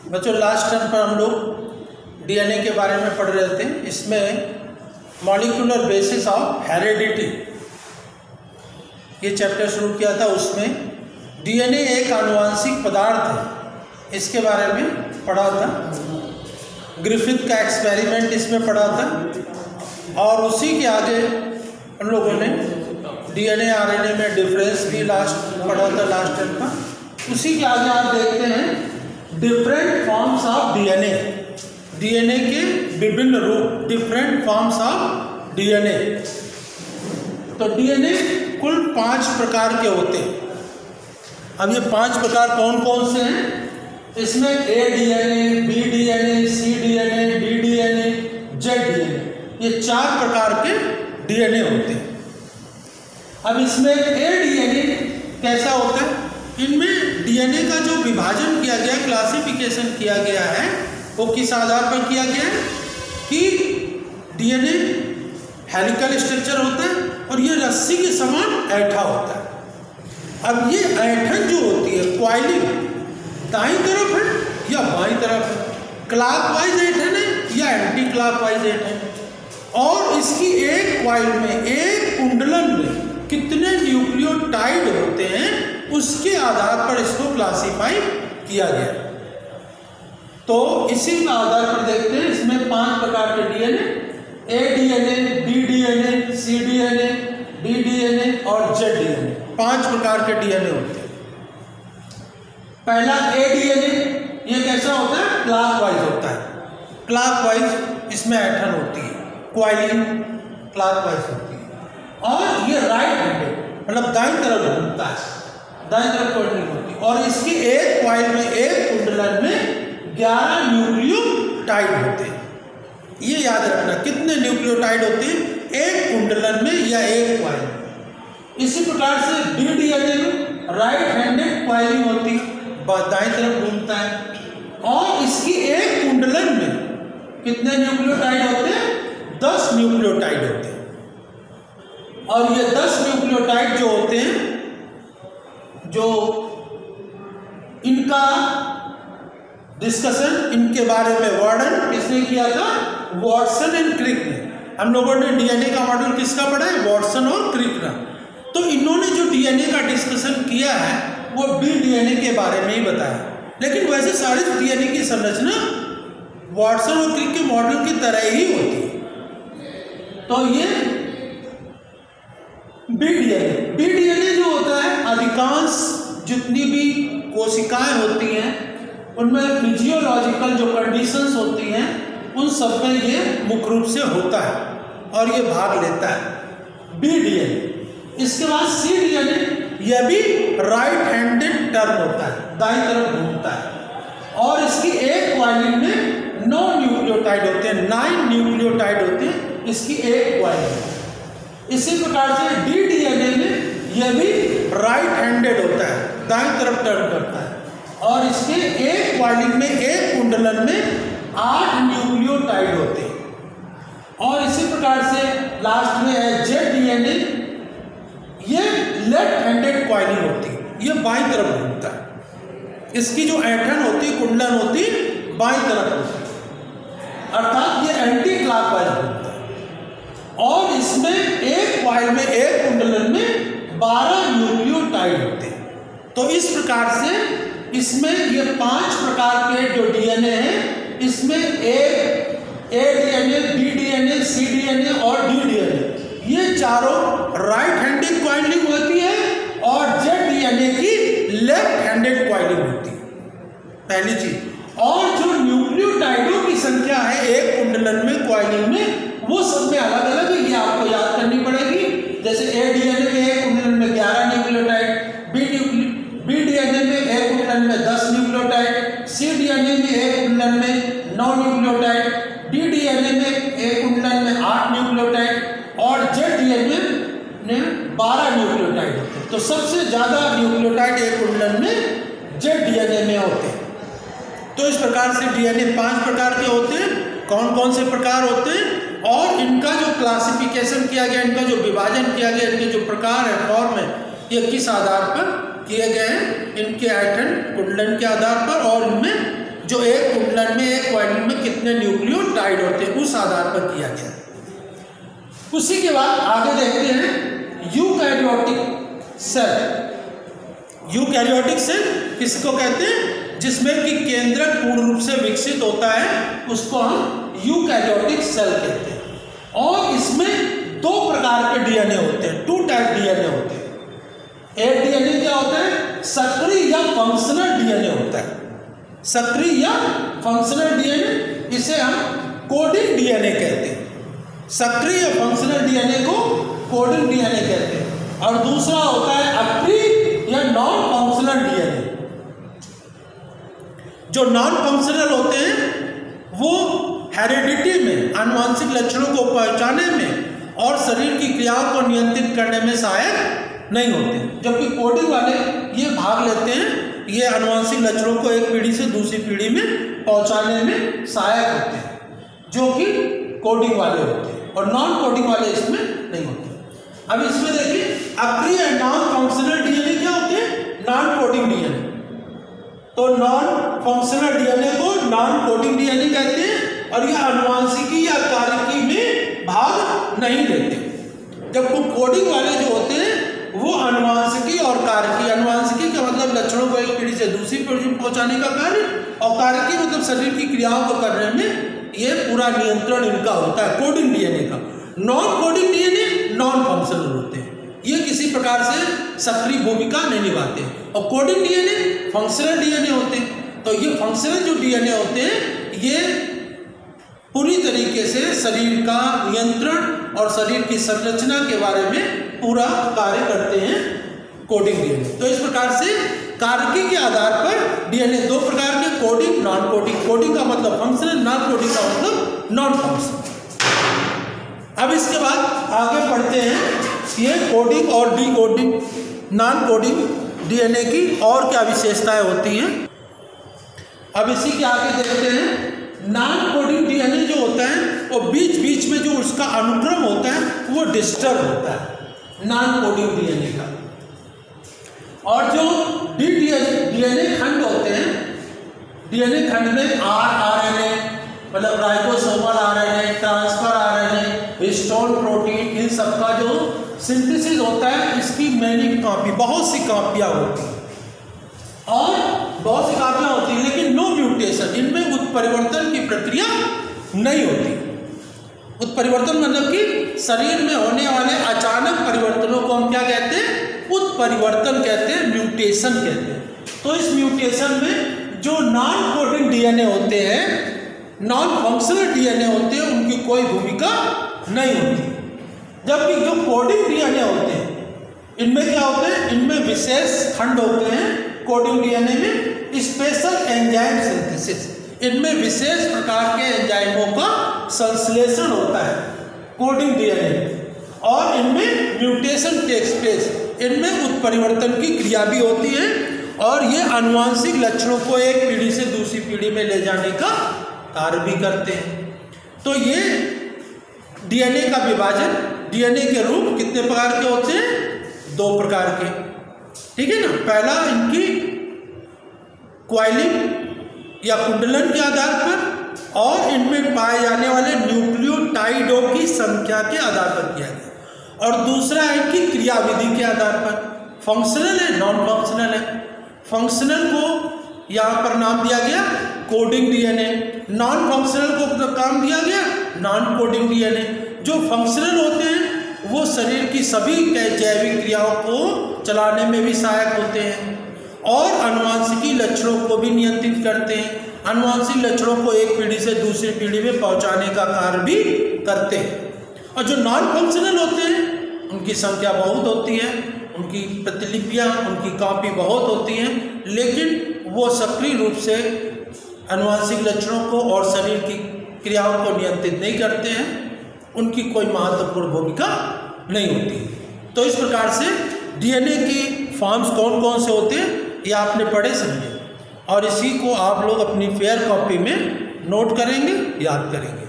बच्चों last term पर हम लोग डीएनए के बारे में पढ़ रहे थे। इसमें मॉलिक्यूलर बेसिस ऑफ हेरेडिटी ये चैप्टर शुरू किया था। उसमें डीएनए एक आनुवांशिक पदार्थ है, इसके बारे में पढ़ा था। ग्रिफिथ का एक्सपेरिमेंट इसमें पढ़ा था और उसी के आगे हम लोगों ने डीएनए आरएनए में डिफरेंस भी लास्ट पढ़ा था लास्ट टाइम का। उसी के आगे आप देखते हैं different forms of DNA, DNA के विभिन्न रूप, डिफरेंट फॉर्म्स ऑफ डीएनए। तो डीएनए कुल 5 प्रकार के होते हैं। अब ये 5 प्रकार कौन कौन से हैं? इसमें A DNA, B DNA, C DNA, D DNA, Z DNA, ये 4 प्रकार के डीएनए होते हैं। अब इसमें ए डीएनए कैसा होता है? इनमें डीएनए का जो विभाजन किया गया, क्लासिफिकेशन किया गया है, वो किस आधार पर किया गया है कि डीएनए हेलिकल स्ट्रक्चर होता है और ये रस्सी के समान ऐठा होता है। अब ये ऐठन जो होती है, क्वाइलिंग, दाईं तरफ है या बाईं तरफ है, क्लॉकवाइज ऐठन है या एंटी क्लॉकवाइज ऐठन है, और इसकी एक क्वाइल में, एक कुंडलन में कितने न्यूक्लियोटाइड होते हैं, उसके आधार पर इसको क्लासिफाई किया गया। तो इसी के आधार पर देखते हैं इसमें 5 प्रकार के डीएनए, ए DNA, B DNA, C DNA, D DNA और जेड डीएनए, 5 प्रकार के डीएनए होते हैं। पहला ए डीएनए, ये कैसा होता है? क्लॉकवाइज होता है। क्लॉकवाइज इसमें ऐठन होती है, क्वाइलिंग क्लॉकवाइज होती है, और ये राइट हैंडेड मतलब दाईं तरफ घूमता है, दाईं तरफ कोई होती, और इसकी एक क्वाइल में, एक कुंडलन में 11 न्यूक्लियोटाइड होते हैं। ये याद रखना, कितने न्यूक्लियोटाइड होते हैं एक कुंडलन में या एक क्वाइल में। इसी प्रकार से डी डीएनए में राइट हैंडेड क्वाइलिंग होती है, दाईं तरफ घूमता है, और इसकी एक कुंडलन में कितने न्यूक्लियोटाइड होते हैं? 10 न्यूक्लियोटाइड होते हैं। और ये 10 न्यूक्लियोटाइड जो होते हैं, जो इनका डिस्कशन, इनके बारे में वर्णन किसने किया था? वॉटसन एंड क्रिक ने। हम लोगों ने डीएनए का मॉडल किसका पढ़ा है? वॉटसन और क्रिक ने। तो इन्होंने जो डीएनए का डिस्कशन किया है वो बी डीएनए के बारे में ही बताया, लेकिन वैसे सारी डीएनए की संरचना वॉटसन और क्रिक के मॉडल की तरह ही होती है। तो ये बी डीएनए जो होता है, अधिकांश जितनी भी कोशिकाएं होती हैं उनमें फिजियोलॉजिकल जो कंडीशंस होती हैं उन सब में ये मुख्य रूप से होता है और ये भाग लेता है, बी डीएनए। इसके बाद सी डीएनए, यह भी राइट हैंडेड टर्न होता है, दाईं तरफ घूमता है, और इसकी एक क्वाइलिन में 9 न्यूक्लियोटाइड होते हैं, 9 न्यूक्लियोटाइड होते हैं इसकी एक क्वाइलिन में। इसी प्रकार से डी डीएनए में यह भी राइट हैंडेड होता है, दाईं तरफ टर्न करता है, और इसके एक क्वाइलिन में, एक कुंडलन में 8 न्यूक्लियोटाइड होते हैं। और इसी प्रकार से लास्ट में है जेड डीएनए, ये लेफ्ट हैंडेड क्वाइलिन होती है, ये बाईं तरफ घूमता है। इसकी जो ऐठन होती है, कुंडलन होती है, बाईं तरफ होती है, अर्थात ये एंटी क्लॉकवाइज घूमता है। और इसमें एक क्वाइल में, एक कुंडलन में 12 न्यूक्लियोटाइड होते हैं। तो इस प्रकार से इसमें ये 5 प्रकार के जो डीएनए हैं, इसमें A DNA, B DNA, C DNA और डी डीएनए, ये चारों राइट हैंडेड क्वाइलिंग होती है, और जेड डीएनए की लेफ्ट हैंडेड क्वाइलिंग होती है, पहली चीज। और जो न्यूक्लियोटाइडों की संख्या है एक कुंडलन में, क्वाइलिंग में, वो सब में अलग अलग है, ये आपको याद करनी पड़ेगी। जैसे ए डीएनए में एक कुंडलन में 11 न्यूक्लियोटाइड, बी डीएनए में एक कुंडलन में 10 न्यूक्लियोटाइड, सी डीएनए में एक कुंडलन में 9 न्यूक्लियोटाइड, डी डीएनए में एक कुंडलन में 8 न्यूक्लियोटाइड, और जेड डीएनए में 12 न्यूक्लियोटाइड होते हैं। तो सबसे ज़्यादा न्यूक्लियोटाइड एक कुंडलन में जेड डीएनए में होते हैं। तो इस प्रकार से डीएनए 5 प्रकार के होते हैं। कौन कौन से प्रकार होते हैं और इनका जो क्लासिफिकेशन किया गया, इनका जो विभाजन किया गया, इनके जो प्रकार है, फॉर्म है, ये किस आधार पर किए गए हैं? इनके ऐठन कुंडलन के आधार पर और इनमें जो एक कुंडलन में, एक क्वाड्रिन में कितने न्यूक्लियोटाइड होते हैं, उस आधार पर किया गया। उसी के बाद आगे देखते हैं यूकैरियोटिक सेल। यूकैरियोटिक सेल किसको कहते हैं? जिसमें कि केंद्रक पूर्ण रूप से विकसित होता है, उसको हम यूकैरियोटिक सेल कहते हैं। और इसमें दो प्रकार के डीएनए होते हैं, 2 टाइप डीएनए होते हैं। एक डीएनए क्या होता है? सक्रिय या फंक्शनल डीएनए होता है। सक्रिय या फंक्शनल डीएनए, इसे हम कोडिंग डीएनए कहते हैं। सक्रिय या फंक्शनल डीएनए को कोडिंग डीएनए कहते हैं। और दूसरा होता है अक्रिय या नॉन फंक्शनल डीएनए। जो नॉन फंक्शनल होते हैं वो हेरिडिटी में, आनुवंशिक लक्षणों को पहचानने में और शरीर की क्रियाओं को नियंत्रित करने में सहायक नहीं होते, जबकि कोडिंग वाले ये भाग लेते हैं, ये आनुवंशिक लक्षणों को एक पीढ़ी से दूसरी पीढ़ी में पहुंचाने में सहायक होते हैं, जो कि कोडिंग वाले होते हैं, और नॉन कोडिंग वाले इसमें नहीं होते। अब इसमें देखिए अक्रिय नॉन फंक्शनल डीएनए क्या होते हैं? Non coding DNA. तो नॉन फंक्शनल डीएनए को नॉन कोडिंग डीएनए कहते हैं, और यह आनुवंशिकी या कार्यकी में भाग नहीं लेते। जबकि कोडिंग वाले जो होते हैं वो आनुवंशिकी और कारकी, आनुवंशिकी का मतलब लक्षणों को एक पीढ़ी से दूसरी पीढ़ी में पहुंचाने का कार्य, और कारकी मतलब शरीर की क्रियाओं को करने में ये पूरा नियंत्रण इनका होता है, कोडिंग डीएनए का। Non coding DNA non functional होते हैं, ये किसी प्रकार से सक्रिय भूमिका नहीं निभाते। और कोडिंग डीएनए फंक्शनल डीएनए होते हैं। तो ये फंक्शनल जो डीएनए होते हैं ये पूरी तरीके से शरीर का नियंत्रण और शरीर की संरचना के बारे में पूरा कार्य करते हैं, कोडिंग डीएनए। तो इस प्रकार से कारकी के आधार पर डीएनए दो प्रकार के, कोडिंग, नॉन कोडिंग। कोडिंग का मतलब फंक्शनल, नॉन कोडिंग का मतलब नॉन फंक्शनल। अब इसके बाद आगे पढ़ते हैं ये कोडिंग और डीकोडिंग, नॉन कोडिंग डीएनए की और क्या विशेषताएं होती हैं। अब इसी के आगे देखते हैं नॉन कोडिंग डीएनए जो होता है वो बीच बीच में जो उसका अनुक्रम होता है वो डिस्टर्ब होता है, नॉन कोडिंग डीएनए का। और जो डीएनए खंड होते हैं, डीएनए खंड में आरएनए मतलब ribosomal RNA, transfer RNA, histone protein, इन सबका जो सिंथेसिस होता है, इसकी मैनी कॉपी, बहुत सी कॉपियाँ होती हैं, और बहुत सी कॉपियाँ होती हैं, लेकिन नो म्यूटेशन, इनमें उत्परिवर्तन की प्रक्रिया नहीं होती। उत्परिवर्तन मतलब कि शरीर में होने वाले अचानक परिवर्तनों को हम क्या कहते हैं? उत्परिवर्तन कहते हैं, म्यूटेशन कहते हैं। तो इस म्यूटेशन में जो नॉन कोडिंग डीएनए होते हैं, नॉन फंक्शनल डीएनए होते हैं, उनकी कोई भूमिका नहीं होती। जबकि जो कोडिंग डीएनए होते हैं इनमें क्या होते हैं? इनमें विशेष खंड होते हैं कोडिंग डीएनए में, स्पेशल एंजाइम सिंथेसिस, इनमें विशेष प्रकार के एंजाइमों का संश्लेषण होता है कोडिंग डीएनए, और इनमें म्यूटेशन टेक्स प्लेस, इनमें उत्परिवर्तन की क्रिया भी होती है, और ये आनुवंशिक लक्षणों को एक पीढ़ी से दूसरी पीढ़ी में ले जाने का कार्य भी करते हैं। तो ये डीएनए का विभाजन, डीएनए के रूप कितने प्रकार के होते हैं? 2 प्रकार के, ठीक है ना। पहला इनकी क्वाइलिंग या कुंडलन के आधार पर, और इनमें पाए जाने वाले न्यूक्लियोटाइडों की संख्या के आधार पर किया गया, और दूसरा है इनकी क्रियाविधि के आधार पर। फंक्शनल है, नॉन फंक्शनल है। फंक्शनल को यहाँ पर नाम दिया गया कोडिंग डीएनए, नॉन फंक्शनल को काम दिया गया नॉन कोडिंग डीएनए। जो फंक्शनल होते हैं वो शरीर की सभी जैविक क्रियाओं को चलाने में भी सहायक होते हैं, और आनुवंशिकी लक्षणों को भी नियंत्रित करते हैं, आनुवंशिक लक्षणों को एक पीढ़ी से दूसरी पीढ़ी में पहुंचाने का कार्य भी करते हैं। और जो नॉन फंक्शनल होते हैं उनकी संख्या बहुत होती है, उनकी प्रतिलिपियाँ, उनकी कॉपी बहुत होती हैं, लेकिन वो सक्रिय रूप से आनुवंशिक लक्षणों को और शरीर की क्रियाओं को नियंत्रित नहीं करते हैं, उनकी कोई महत्वपूर्ण भूमिका नहीं होती। तो इस प्रकार से डीएनए की फॉर्म्स कौन कौन से होते हैं ये आपने पढ़े समझे, और इसी को आप लोग अपनी फेयर कॉपी में नोट करेंगे, याद करेंगे,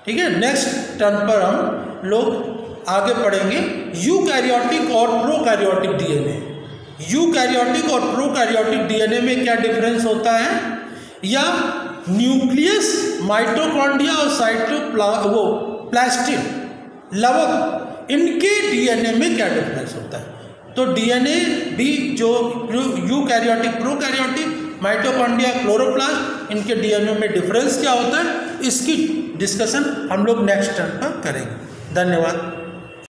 ठीक है। नेक्स्ट टर्न पर हम लोग आगे पढ़ेंगे यूकैरियोटिक और प्रोकैरियोटिक डीएनए। यूकैरियोटिक और प्रोकैरियोटिक डीएनए में क्या डिफरेंस होता है या न्यूक्लियस, माइटोकॉन्ड्रिया और वो प्लास्टिड, लवक, इनके डीएनए में क्या डिफरेंस होता है। तो डीएनए भी जो यूकैरियोटिक, प्रोकैरियोटिक, माइटोकॉन्ड्रिया, क्लोरोप्लास्ट, इनके डीएनए में डिफरेंस क्या होता है, इसकी डिस्कशन हम लोग नेक्स्ट टर्म पर करेंगे। धन्यवाद।